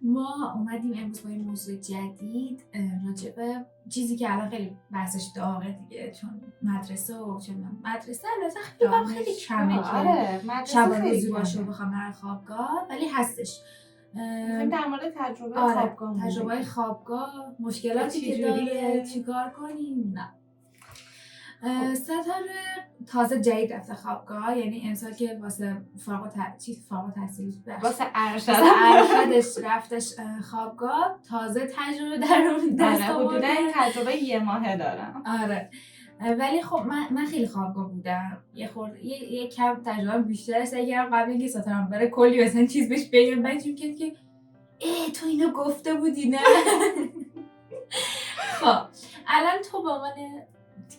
ما اومدیم امروز با این موضوع جدید راجع به چیزی که الان خیلی بحثش داغه دیگه، چون مدرسه و مدرسه البته خیلی کمه که شب و روزی باشه و بخوام برای خوابگاه، ولی هستش. در مورد تجربه خوابگاه، تجربه خوابگاه، مشکلاتی که داره، چیکار کنیم. نه ستاره تازه جدید رفته خوابگاه، یعنی امسال که واسه فارغ التحصیلی واسه ارشدش رفتش خوابگاه، تازه تجربه در دست آورده. حدودا این تجربه یه ماهه دارم. آره ولی خب من خیلی خوابگاه بودم، یه کم تجربه بیشتر سعی کردم قبل اینکه ستارم بره کلی مثلا چیز بهش بگم، بعد چون که تو اینو گفته بودی نه. خب الان تو با من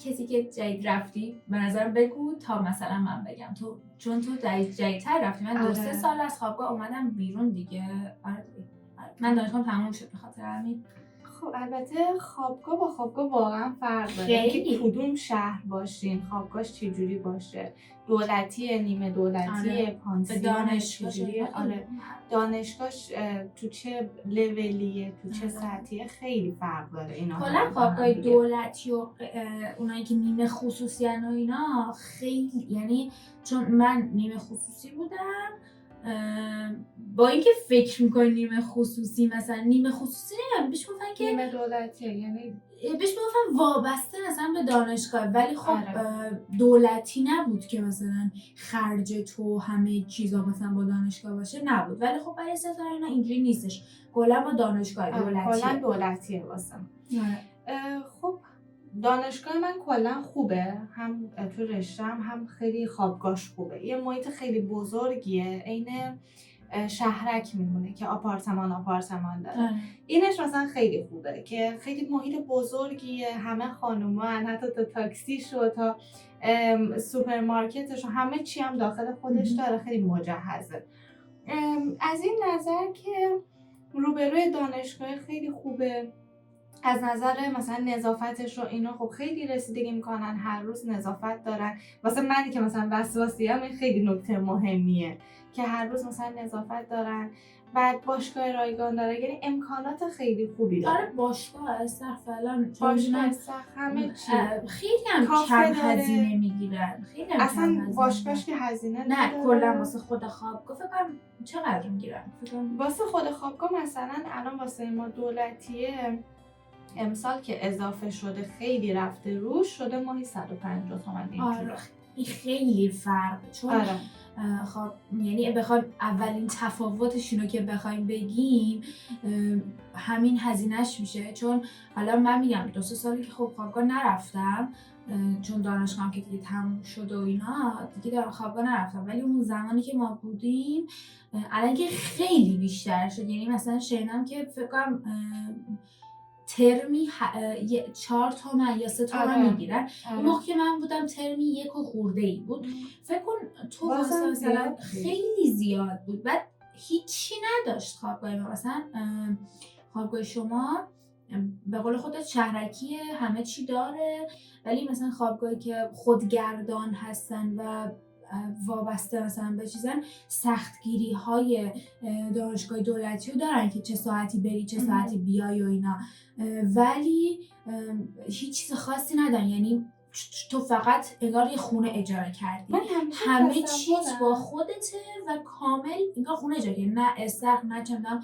کسی که جدید رفتی به نظرم بگو تا مثلا من بگم، تو چون تو جدیدتر رفتی، من 2-3 سال از خوابگاه اومدم بیرون دیگه. من دانشگاه تموم شد به خاطر همین. خب البته خوابگاه با خوابگاه واقعا فرق داره که کدوم شهر باشین، خوابگاهش چجوری باشه، دولتی، نیمه دولتی، پانسیون، دانشگاه. آره دانشگاهش تو چه لولیه، تو چه سطحیه، خیلی فرق داره اینا. کلا خوابگاه دولتی و اونایی که نیمه خصوصی ان و اینا خیلی، یعنی چون من نیمه خصوصی بودم، با اینکه فکر میکنی نیمه خصوصی، مثلا نیمه خصوصی نمیدونم بهش گفتن که نیمه دولتی، یعنی بهش گفتن وابسته مثلا به دانشگاه، ولی خب دولتی نبود که مثلا خرج تو همه چیزا مثلا با دانشگاه باشه، نبود. ولی خب برای ستاره اینا اینجوری نیستش، کلا با دانشگاه دولتیه. کلا دولتیه واسه. خب دانشگاه من کلا خوبه، هم تو رشتم هم خیلی خوابگاهش خوبه. یه محیط خیلی بزرگیه، عین شهرک میمونه که آپارتمان داره. اینش مثلا خیلی خوبه که خیلی محیط بزرگیه، همه خانومان، حتی تا تاکسیش و تا سوپرمارکتش و همه چی هم داخل خودش داره، خیلی مجهزه. از این نظر که روبروی دانشگاه خیلی خوبه. از نظر مثلا نظافتش و اینا خب خیلی رسیدگی میکنن، هر روز نظافت دارن. واسه منی که مثلا وسواسیم این خیلی نکته مهمیه که هر روز مثلا نظافت دارن. بعد باشگاه رایگان داره، یعنی امکانات خیلی خوبی داره. آره باشگاه استخ فعلا، باشگاه استخ همه چی خیلی هم کم هزینه میگیرن، خیلی هم اصلا باشگاهش که هزینه نه کلا واسه خود خوابگاه فکر کنم چقدر میگیرن؟ واسه خود خوابگاه مثلا الان واسه ما دولتیه امسال که اضافه شده خیلی رفته روش، شده ماهی 150 تومن اینجوری. این خیلی فرق، چون خب یعنی بخوایم اولین تفاوتشونو که بخوایم بگیم همین هزینهش میشه. چون حالا من میگم 2-3 سالی که خب خوابگاه نرفتم، چون دانشگاهم که دیگه تموم شد و اینا دیگه دارم خوابگاه نرفتم، ولی اون زمانی که ما بودیم الان که خیلی بیشتر شد. یعنی مثلا شنیدم که فکر کنم ترمی 4 تومن یا 3 تومن میگیرن. اون موقع که من بودم ترمی 1 خورده‌ای بود. فکر کن تو واسه مثلا خیلی زیاد بود. بعد هیچی نداشت خوابگاه ما. مثلا خوابگاه شما به قول خودت شهرکیه، همه چی داره، ولی مثلا خوابگاهی که خودگردان هستن و وابسته مثلا به چیزن، سختگیری های دانشگاه دولتی رو دارن که چه ساعتی بری چه ساعتی بیای و اینا، ولی هیچ چیز خاصی ندارن. یعنی تو فقط انگار یه خونه اجاره کردی، همه چیز با خودته و کامل انگار خونه اجاره کردی، نه استخر نه چندان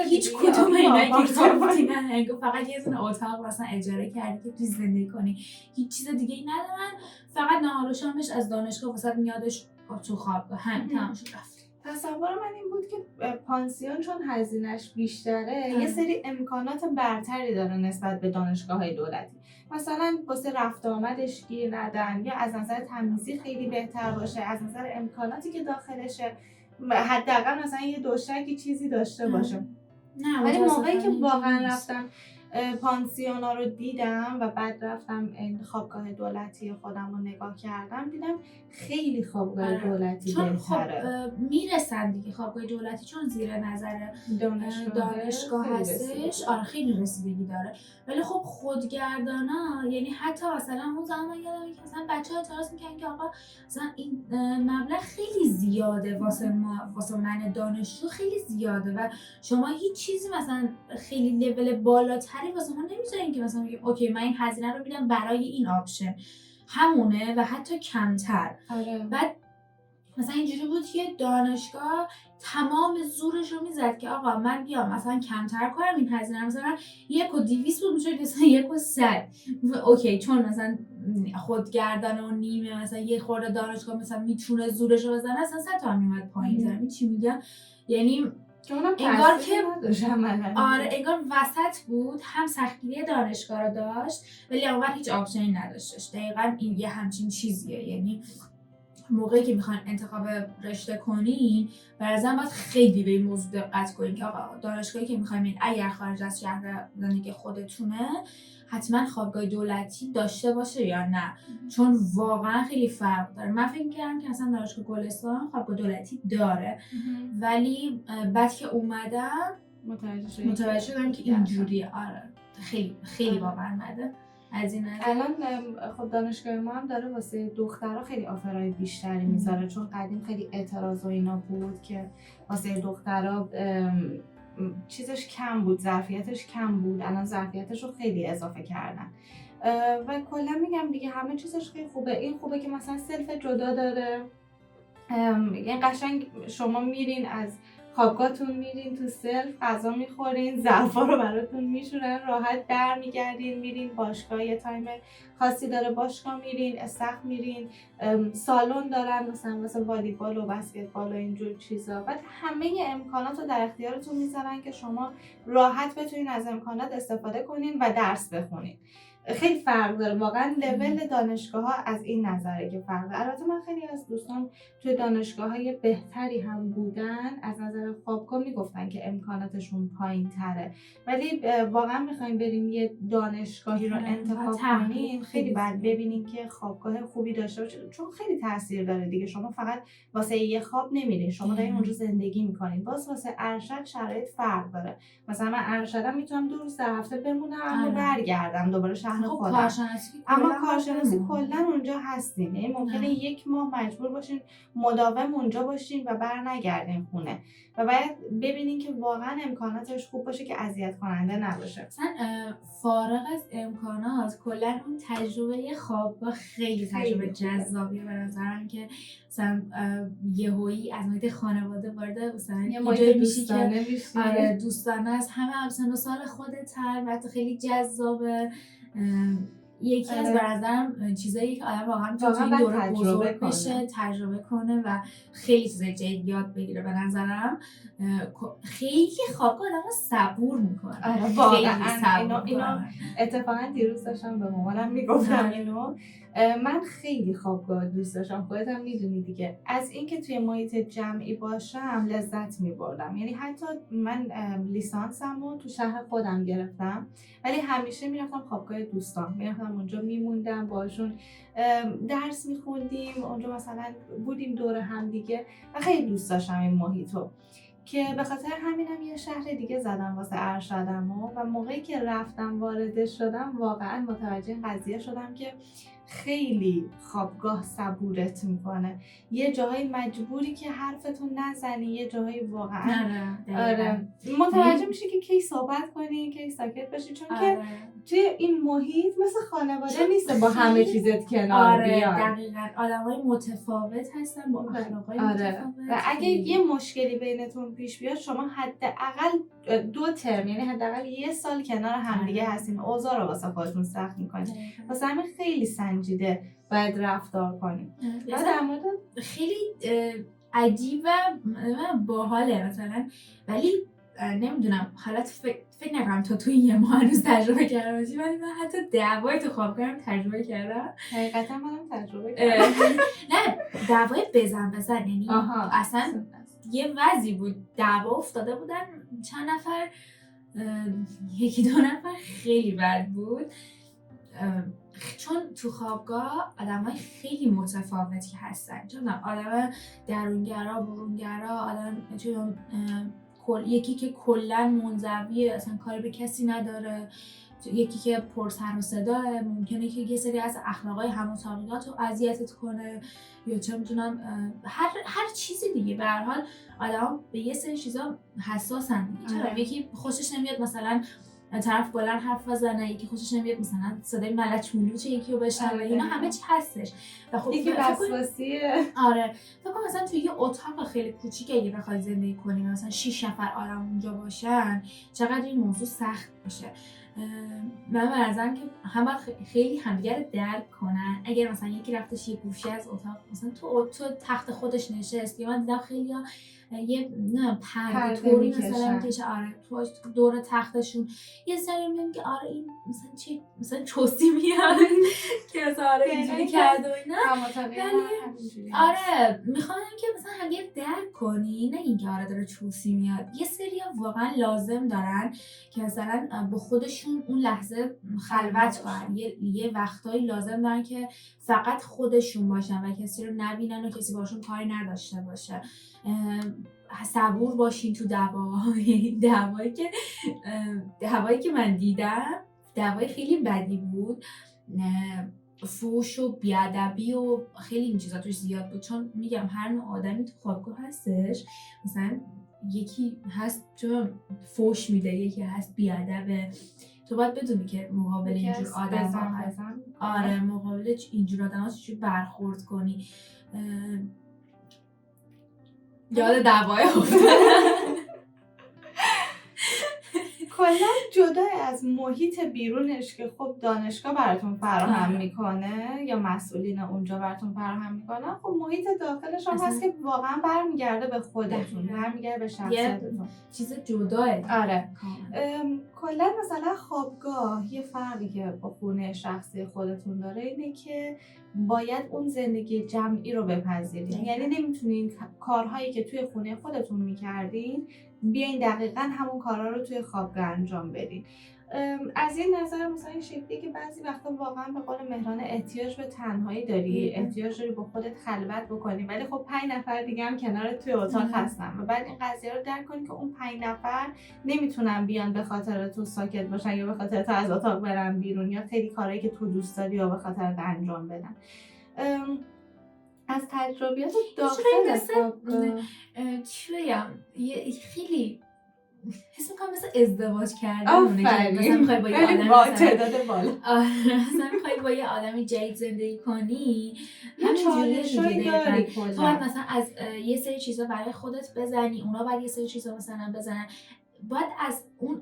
هیچ کدوم اینا که گفتی نه، انگار فقط یه دونه اتاق مثلا اجاره کردی که توی زندگی کنی، هیچ چیز دیگه ای ندارن. فقط نهار و شامش از دانشگاه واسه میادش تو خوابگاه، همین تمام شد رفت. تصور من این بود که پانسیون چون هزینه‌اش بیشتره یه سری امکانات برتری داره نسبت به دانشگاه‌های دولتی، مثلا واسه رفت آمدش گیر ندن، یا از نظر تمیزی خیلی بهتر باشه، از نظر امکاناتی که داخلشه حداقل مثلا یه دوشکی چیزی داشته باشه. نه ولی موقعی که واقعا رفتم پانسیونا رو دیدم و بعد رفتم خوابگاه دولتی خودم رو نگاه کردم، دیدم خیلی خوابگاه دولتی چون بهتره. خب رسن دیگه. خوابگاه دولتی چون زیر نظر دانشگاه خیلی هستش رسیدگی. خیلی رسیدگی داره. ولی خب خودگردانا یعنی حتی مثلا اون زمان یادمه که مثلا بچه‌ها اعتراض میکنن که آقا مثلا این مبلغ خیلی زیاده واسه من دانشجو خیلی زیاده و شما هیچ چیزی مثلا خیلی لول بالاتری واسه ما نمیذارین که مثلا بگیم اوکی من این هزینه رو میدم برای این آپشن همونه و حتی کمتر. بعد مثلا اینجوری بود که دانشگاه تمام زورش رو میزد که آقا من بیام مثلا کمتر کنم این هزینه، مثلا 1,200 بود میشد مثلا 1,100. اوکی چون مثلا خودگردانه و نیمه مثلا یه خورده دانشگاه مثلا میتونه زورش رو بزنه اصلا 100 تا میومد پایین تر. چی میگم یعنی انگار که انگار وسط بود، هم سختگیری دانشگاه رو داشت ولی اونور هیچ آپشنی نداشتش. دقیقاً این یه همچین چیزیه. یعنی موقعی که میخواین انتخاب رشته کنین برازن باید خیلی به این موضوع دقت کنین که آقا دانشگاهی که میخواین برین اگر خارج از شهر زندگی خودتونه حتما خوابگاه دولتی داشته باشه یا نه، چون واقعا خیلی فرق داره. من فکر می‌کردم که اصلا دانشگاه گلستان خوابگاه دولتی داره ولی بعد که اومدم متوجه شدم که اینجوریه. آره خیلی خیلی واقعا بده. از این الان خب دانشگاه ما هم داره واسه دخترها خیلی آفرای بیشتری میذاره، چون قدیم خیلی اعتراض و اینا بود که واسه دخترها چیزش کم بود، ظرفیتش کم بود. الان ظرفیتش رو خیلی اضافه کردن و کلا میگم دیگه همه چیزش خیلی خوبه. این خوبه که مثلا سلف جدا داره، یعنی قشنگ شما میرین از خوابگاهتون میرین تو سلف غذا میخورین، ظرفا رو براتون میشورن، راحت برمیگردین میرین باشگاه، یه تایم خاصی داره باشگاه میرین، استخر میرین، سالن دارن مثلا واسه والیبال و بسکتبال و اینجور چیزا. بعد همه امکانات رو در اختیارتون میذارن که شما راحت بتونین از امکانات استفاده کنین و درس بخونین. خیلی فرق داره واقعا. لول دانشگاه ها از این نظره که فرق داره. البته من خیلی از دوستان توی دانشگاه های بهتری هم بودن از نظر خوابگاه میگفتن که امکاناتشون پایین تره، ولی واقعا میخوایم بریم یه دانشگاهی رو انتخاب کنیم خیلی باید ببینیم که خوابگاه خوبی داشته باشه، چون خیلی تاثیر داره دیگه. شما فقط واسه یه خواب نمیرین، شما دارین اونجا زندگی میکنین. باز واسه ارشد شرایط فرق داره. مثلا من ارشدم میتونم 2 روز در هفته بمونم اما برگردم دوباره شهر خودم. اما کارشناسی کلا اونجا هستین، یعنی ممکنه 1 ماه مجبور باشین مداوم اونجا باشین و برنگردین خونه و باید ببینین که واقعا امکاناتش خوب باشه که اذیت کننده نباشه. مثلا فارغ از امکانات کلا اون تجربه خوابگاه خیلی تجربه جذابیه به نظرم که مثلا یهویی از محیط خانواده وارد مثلا یه محیط دوستانه میشی. آره دوستانه از همه همسن و سال خودتن و خیلی جذابه. یکی از برازم چیزایی که آدم واقعا تو این دوره بزرگ بشه تجربه کنه و خیلی چیزای جدید یاد بگیره. به نظرم خیلی خوابگاه آدم صبور میکنه. آره واقعا اینو اتفاقا دیروز داشتم به مامانم میگفتم اینو. من خیلی خوابگاه دوست داشتم، خودت هم میدونی دیگه. از اینکه توی محیط جمعی باشم لذت میبردم. یعنی حتی من لیسانسمو تو شهر خودم گرفتم ولی همیشه میرفتم خوابگاه دوستان، میرفتم اونجا میموندم باشون، درس میخوندیم اونجا، مثلا بودیم دور هم دیگه و خیلی دوست داشتم این محیطو که به خاطر همینم یه شهر دیگه زدم واسه ارشدم و موقعی که رفتم وارد شدم واقعا متوجه قضیه شدم که خیلی خوابگاه صبورت میکنه. یه جاهای مجبوری که حرفتون نزنی، یه جاهای واقعا آره متوجه میشه که کی صحبت کنی کی ساکت باشی، چون که توی این محیط مثل خانواده نیست با همه چیزت کنار بیان. دقیقاً آدمای متفاوت هستن با اخلاقای متفاوت و اگه یه مشکلی بینتون پیش بیاد شما حداقل 2 ترم یعنی حداقل 1 سال کنار همدیگه هستین، اوضاع رو واسه خودتون سخت میکنین. واسه همین خیلی سنجیده باید رفتار کنیم. و در مورد خیلی عجیب و باحاله مثلا، ولی نمیدونم حالت فکر نکنم تو این 1 ماه هنوز تجربه کرده باشی، ولی من حتی دعوای تو خوابگاهم تجربه کردم. حقیقتا منم تجربه کردم. نه دعوای بزن یعنی اصلا یه وضعی بود دعوا افتاده بودن چند نفر، 1-2 نفر خیلی بد بود. چون تو خوابگاه آدمای خیلی متفاوتی هستن، چون آدم درونگرا، برونگرا، آدم یکی که کلا منزویه، اصلا کاری به کسی نداره، یکی که پر سر و صداه، ممکنه که یه سری از اخلاقای هم‌وطاقیات رو اذیتت کنه، یا چه میتونم هر چیزی دیگه. به هر حال آدما به یه سری چیزا حساسن دیگه. چرا یکی خوشش نمیاد مثلا طرف بلند حرف بزنه، یکی خوشش نمیاد مثلا صدای ملچ ملوچ یکی رو بشنوه، اینا همه چی هستش. و خب یکی وسواسیه. آره، فکر کنم مثلا توی یه اتاق خیلی کوچیک اگه بخوای زندگی کنی، مثلا 6 نفر آدم اونجا باشن، چقدر این موضوع سخت میشه. من به نظرم که هم باید خیلی همدیگه رو درک کنن. اگر مثلا یکی رفتش یه گوشه از اتاق، مثلا تو تخت خودش نشست، یا من دیدم خیلی ها یه پرده طوری مثلا میکشه، آره، تو دور تختشون یه سری میگه آره این مثلا چی، مثلا چوسی میاد که مثلا آره اینجوری کرده و اینا. آره میخوام که مثلا همدیگه درک کنی، نه اینکه آره داره چوسی میاد. یه سری واقعا لازم دارن که مثلا با خودشون اون لحظه خلوت کنن، یه وقتایی لازم دارن که فقط خودشون باشن و کسی رو نبینن و کسی باشون کاری نداشته باشه. صبور باشین تو دعوایی که من دیدم، دعوای خیلی بدی بود، فوش و بیادبی و خیلی این چیزا توش زیاد بود. چون میگم هر نوع آدمی تو خوابگاه هستش، مثلا یکی هست چون فوش میده، یکی هست بیادبه. تو باید بدونی که مقابل اینجور آدم ها آره مقابل اینجور آدم ها چجوری برخورد کنی. یاد دعوای کلا جدا از محیط بیرونش که خب دانشگاه براتون فراهم میکنه یا مسئولین اونجا براتون فراهم میکنن، خب محیط داخلش هم هست که واقعا برمیگرده به خودتون، برمیگرده به شخصیتتون، چیز جداه. آره کلا مثلا خوابگاه یه فرقی که با خونه شخصی خودتون داره اینه که باید اون زندگی جمعی رو بپذیرید. یعنی نمیتونین کارهایی که توی خونه خودتون میکردین بیاین دقیقاً همون کارها رو توی خوابگاه انجام بدین. از این نظر مثلا این شکلی که بعضی وقتا واقعا به قول مهران احتیاج به تنهایی داری، احتیاج داری با خودت خلوت بکنی، ولی خب 5 نفر دیگه هم کنارت توی اتاق هستن و بعد این قضیه رو درک کنی که اون 5 نفر نمیتونن بیان به خاطر تو ساکت باشن یا به خاطر تو از اتاق برن بیرون یا خیلی کارهایی که تو دوست داری یا به خاطر تو انجام بدن. از تجربیات داخل خوابگاه چی بگم، خیلی حس میکنم مثل ازدواج کردن، مثلا میخوای با یه آدم با تعداد بالا مثلا میخوای با یه آدمی جدید زندگی کنی، همینجوریه دیگه. تو باید مثلا از یه سری چیزا برای خودت بزنی، اونا باید یه سری چیزا مثلا بزنن، باید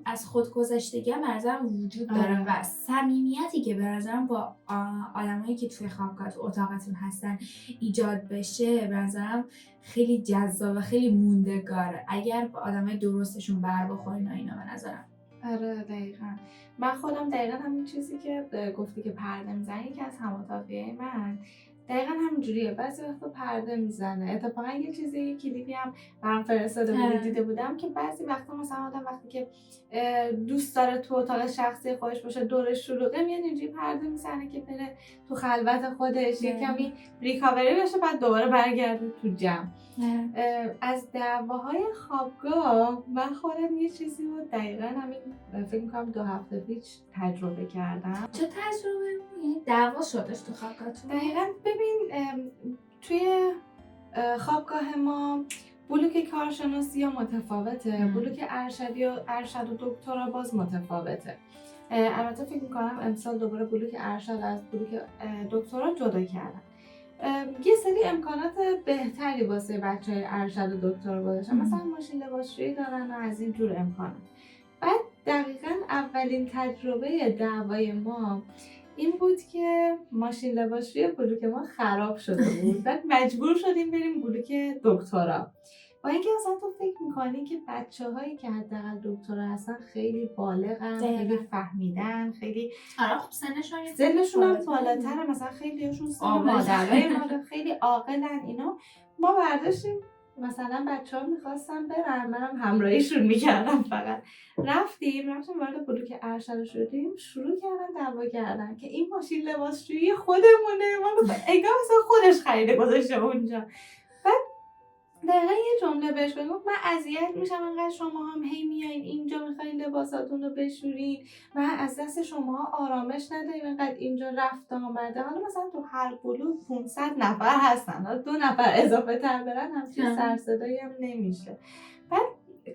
از خودگذشتگی هم برازم وجود داره و صمیمیتی که برازم با آدمایی که توی خوابگاه تو اتاقتون هستن ایجاد بشه، برازم خیلی جذاب و خیلی موندگاره اگر با آدمای درستشون بر بخورین. اینا به نظرم. آره دقیقاً. من خودم دقیقاً همین چیزی که گفتی که پرده میزنی که از هم‌اتاقیای من دقیقاً همینجوریه. بعضی وقتا پرده میزنه. اتفاقا یه چیزی کلیپی هم برام فرستاده بودی دیده بودم که بعضی وقتا مثلا آدم وقتی که دوست داره تو اتاق شخصی خودش باشه، دورش شلوغه، میاد اینجوری پرده میزنه که بره تو خلوت خودش یه کمی ریکاوری بشه، بعد دوباره برگرده تو جمع. از دعواهای خوابگاه من خودم یه چیزی رو دقیقاً همین فکر می‌کنم 2 هفته پیش تجربه کردم. چه تجربه بود؟ دعوا شدش تو خوابگاهتون؟ دقیقاً ببین توی خوابگاه ما بلوک کارشناسی ها متفاوته، بلوک ارشد و دکترا باز متفاوته. البته فکر می‌کنم امسال دوباره بلوک ارشد از بلوک دکترا جدا کردن. یه سری امکانات بهتری واسه بچه‌های ارشد و دکترا گذاشتن، مثلا ماشین لباسشویی دارن و از این جور امکانات. بعد دقیقاً اولین تجربه دعوای ما این بود که ماشین لباسشویی بلوک ما خراب شده بود. بعد مجبور شدیم بریم بلوک دکترا. با اینکه اصلا تو فکر میکنی که بچه‌هایی که حداقل دکترا هستن خیلی بالغن، خیلی فهمیدن، خیلی خب سنشون هم بالاتره، مثلا خیلی هاشون سن مادرای ما خیلی عاقلن اینا. ما برداشتیم مثلا بچه‌ها می‌خواستن برن، منم همراهیشون می‌کردم. فقط رفتیم وارد بلوک ارشد شدیم، شروع کردن دعوا کردن که این ماشین لباسشویی خودمونه. ما گفتم انگار مثلا خودش خریده گذاشته اونجا. دقیقا یه جمله بهش بگم، من اذیت میشم انقدر شما هم هی میایین اینجا میخواین لباساتون رو بشورین و از دست شما آرامش نداریم، انقدر اینجا رفت آمده. حالا مثلا تو هر بلوک 500 نفر هستن، حالا 2 نفر اضافه تر برن همچین سرصدایی هم نمیشه. بعد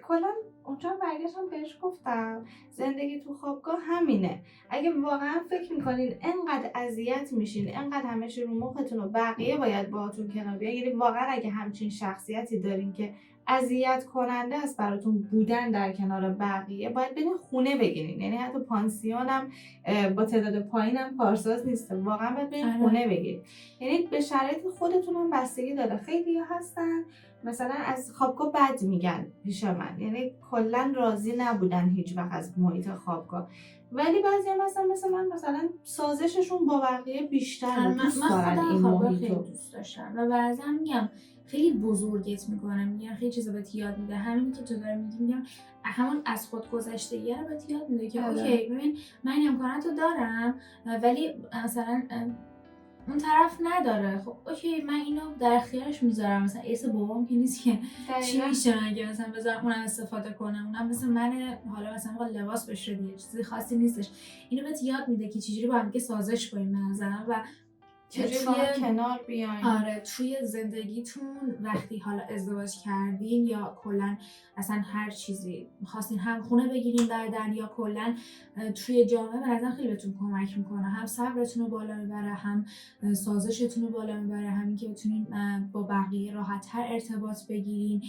کلا اونجا برگشتم بهش گفتم زندگی تو خوابگاه همینه. اگه واقعا فکر میکنین انقدر اذیت میشین، انقدر همه چی رو مختون و بقیه باید باهاتون کنار بیان، یعنی واقعا اگه همچین شخصیتی دارین که اذیت کننده است براتون بودن در کنار بقیه، باید برین خونه بگیرین. یعنی حتی پانسیون هم با تعداد پایینم کارساز نیست، واقعا باید برین خونه بگیرین. یعنی به شرایط خودتون هم بستگی داره. خیلی هستن مثلا از خوابگاه بد میگن پیش من، یعنی کلا راضی نبودن هیچ وقت از محیط خوابگاه، ولی بعضی هم هستن مثل من مثلا سازششون با بقیه بیشتر، دوست دارن این محیط رو. دوست داشتم و بعضا میگم خیلی بزرگت میکنه، میگم خیلی چیزا بهت یاد میده. همین که تو داری میگی، میگم همون از خود گذشتگی رو بهت یاد میده که اوکی ببین من این امکانات رو دارم ولی مثلا اون طرف نداره. خب اوکی من اینو در اختیارش میذارم. مثلا ایس بابام که نیست که چی میشه مگه مثلا بذارم اونم استفاده کنم، اونم مثلا من حالا مثلا میخواد لباس بشه دیگه، چیزی خاصی نیستش. اینو بهت یاد میده که چجوری با هم دیگه سازش کنیم به نظرم و چجوری با هم کنار بیاین. آره توی زندگیتون وقتی حالا ازدواج کردین یا کلا اصلا هر چیزی خواستین هم خونه بگیرین بعدن یا کلا توی جامعه، به نظر خیلی بهتون کمک میکنه. هم صبرتون رو بالا میبره، هم سازشتون رو بالا میبره، همین که بتونین با بقیه راحت‌تر ارتباط بگیرین.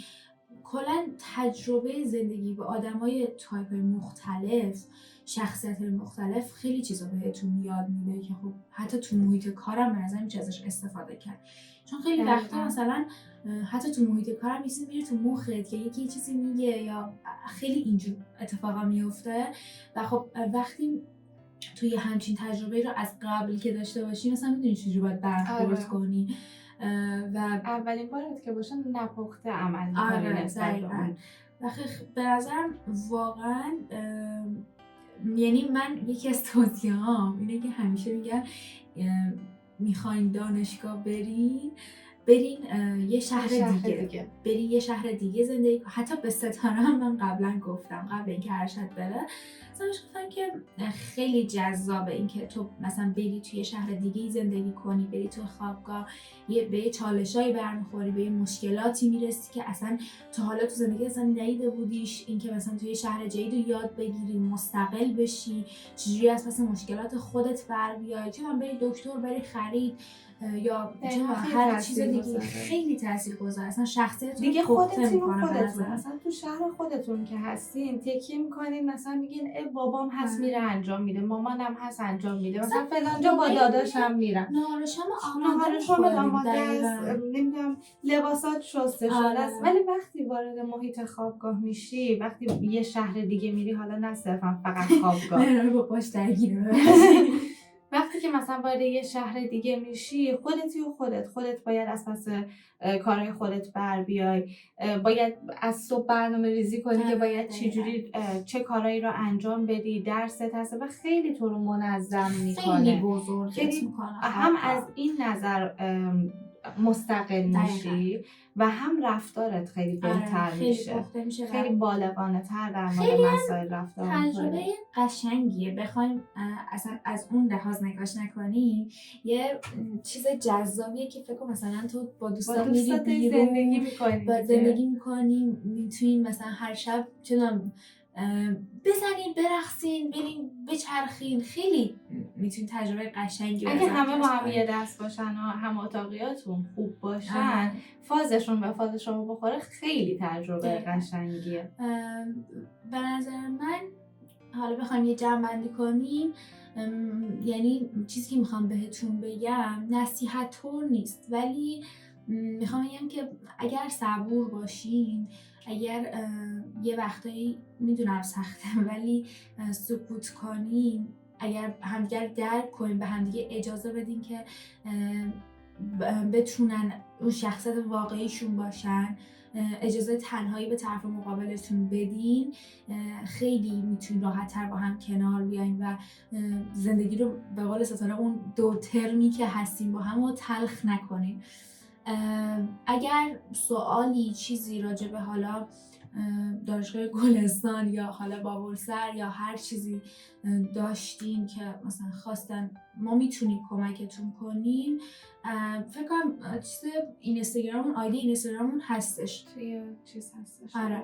کلا تجربه زندگی با آدمای تایپ‌های مختلف، شخصیت مختلف خیلی چیزا بهتون یاد میده که خب حتی تو محیط کارم به نظر میشه ازش استفاده کرد. چون خیلی وقتا مثلا حتی تو محیط کارم میشه میره تو مخت که یکی چیزی میگه یا خیلی اینجور اتفاقا میفته و خب وقتی توی همچین تجربه رو از قبل که داشته باشی مثلا میدونی چجوری باید برخورد کنی و اولین بارت که باشه نپخته عمل می‌کنی نسبت به اون. و به نظرم واقعا یعنی من یکی از توصیه‌هام اینه که همیشه میگن میخواین دانشگاه برین یه شهر دیگه. برین یه شهر دیگه زندگی. حتی به ستاره هم من قبلا گفتم قبل اینکه ارشد بره سمش گفتم که خیلی جذابه این که تو مثلا بری توی شهر دیگه زندگی کنی، بری تو خوابگاه به یه چالشایی برمیخوری، به یه مشکلاتی میرسی که اصلا تا حالا تو زندگی اصلا ندیده بودیش. این که مثلا توی شهر جدید رو یاد بگیری، مستقل بشی، چجوری از پس مشکلات خودت بر بیای، چه من بری دکتر، بری خرید یا هر چیز دیگه. خیلی تاثیرگذاره اصلا شخصیتتون دیگه خودتون مثلا تو شهر خودتون که هستین تکیه میکنین، مثلا میگین ای بابام هست میره انجام میده، مامانم هست انجام میده، مثلا فلانجا با داداشم میرم، نهارش آماده است، نمیدونم لباسات شسته شده است. ولی وقتی وارد محیط خوابگاه میشی، وقتی یه شهر دیگه میری، حالا نه صرفا فقط خوابگاه با پاش درگیره وقتی که مثلا وارد یه شهر دیگه میشی، خودتی و خودت باید از پس کارهای خودت بر بیای، باید از صبح برنامه ریزی کنی که باید چجوری چه کارهایی رو انجام بدی، درست هست و خیلی تو رو منظم میکنه، خیلی بزرگت میکنه. هم از این نظر مستقل میشی و هم رفتارت خیلی بهتر میشه، خیلی بالغانه تر در مورد مسائل رفتار. تجربه قشنگیه بخوایم اصلا از اون لحاظ نگاش نکنیم. یه چیز جذابیه که فکر کنم مثلا تو با دوستات میری بیرون زندگی میکنی، میتونین مثلا هر شب چنان بزنین، برقصین، برین بچرخین. خیلی میتونین تجربه قشنگی اگه همه با هم یه دست باشن و هم اتاقیاتون خوب باشن، فازشون به فاز شما بخوره، خیلی تجربه قشنگیه. به نظر من حالا بخوایم یه جمع بندی کنیم، یعنی چیزی که میخوام بهتون بگم نصیحت طور نیست، ولی میخوام بگم که اگر صبور باشین، اگر یه وقتایی میدونم سخته ولی سکوت کنین، اگر همدیگر درک کنین، به همدیگه اجازه بدین که بتونن اون شخصیت واقعیشون باشن، اجازه تنهایی به طرف مقابلتون بدین، خیلی میتونین راحت تر با هم کنار بیاین و زندگی رو به قول ستاره اون دو ترمی که هستیم با هم رو تلخ نکنین. اگر سوالی چیزی راجع به حالا دانشگاه گلستان یا حالا بابلسر یا هر چیزی داشتین که مثلا خواستن ما میتونیم کمکتون کنیم، فکر کنم چیز اینستاگراممون، آیدی اینستاگراممون هستش. توی چیز هستش. آره،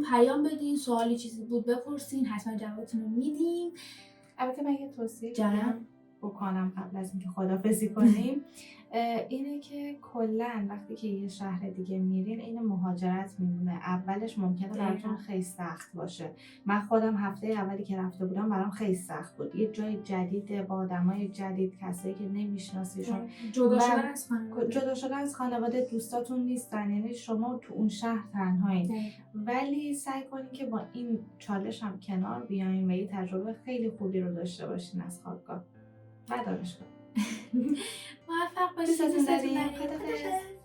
پیام بدین، سوالی چیزی بود بپرسین، حتما جوابتون رو میدیم. البته من یه توصیه جانم بکنم قبل از اینکه خداحافظی کنیم اینه که کلا وقتی که یه شهر دیگه میرین این مهاجرت میمونه. اولش ممکنه براتون خیلی سخت باشه. من خودم هفته اولی که رفته بودم برام خیلی سخت بود. یه جای جدید با آدمای جدید، کسایی که نمیشناسیشون، جدا شدن از خانواده، دوستاتون نیستن، یعنی شما تو اون شهر تنهایین. ولی سعی کنین که با این چالش هم کنار بیاین و یه تجربه خیلی خوبی رو داشته باشین از خوابگاه و دانشگاه. موفق باشید.